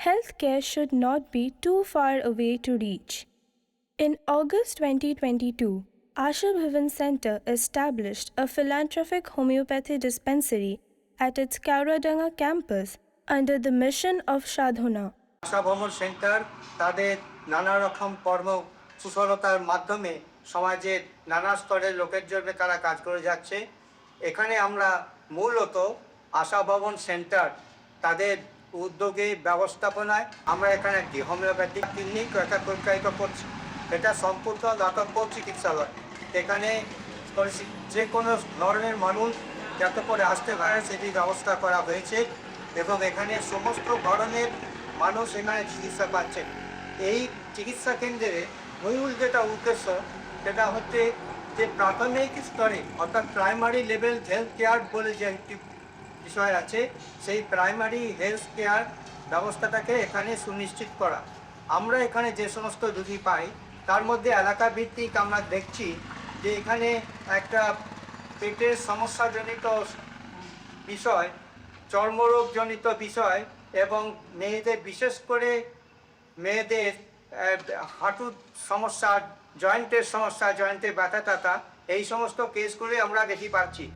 healthcare should not be too far away to reach. In August 2022, Asha Bhavan Center established a philanthropic homeopathy dispensary at its Kauradanga campus under the mission of Shadhana. আশা ভ্রমণ centre তাদের নানা রকম কর্ম কুশলতার মাধ্যমে সমাজের নানা স্তরের লোকের জন্য তারা কাজ করে যাচ্ছে। এখানে আমরা মূলত আশা ভবন সেন্টার তাদের উদ্যোগে ব্যবস্থাপনায় আমরা এখানে একটি হোমিওপ্যাথিক ক্লিনিক পরিচালিত করছি। এটা সম্পূর্ণ দাতব্য চিকিৎসালয়। এখানে যে কোনো ধরনের মানুষ যাতে করে আসতে পারে সেটি ব্যবস্থা করা হয়েছে এবং এখানে সমস্ত ধরনের মানুষ এখানে চিকিৎসা পাচ্ছেন। এই চিকিৎসা কেন্দ্রে মূল যেটা উদ্দেশ্য সেটা হচ্ছে যে প্রাথমিক স্তরে অর্থাৎ প্রাইমারি লেভেল হেলথ কেয়ার বলে যে একটি বিষয় আছে, সেই প্রাইমারি হেলথ কেয়ার ব্যবস্থাটাকে এখানে সুনিশ্চিত করা। আমরা এখানে যে সমস্ত রোগী পাই তার মধ্যে এলাকা ভিত্তিক আমরা দেখছি যে এখানে একটা পেটের সমস্যাজনিত বিষয়, চর্মরোগজনিত বিষয় এবং মেয়েদের বিশেষ করে মেয়েদের হাঁটুর সমস্যা, জয়েন্টের সমস্যা, জয়েন্টে ব্যথা ট্যাথা, এই সমস্ত কেসগুলি আমরা বেশি পাচ্ছি।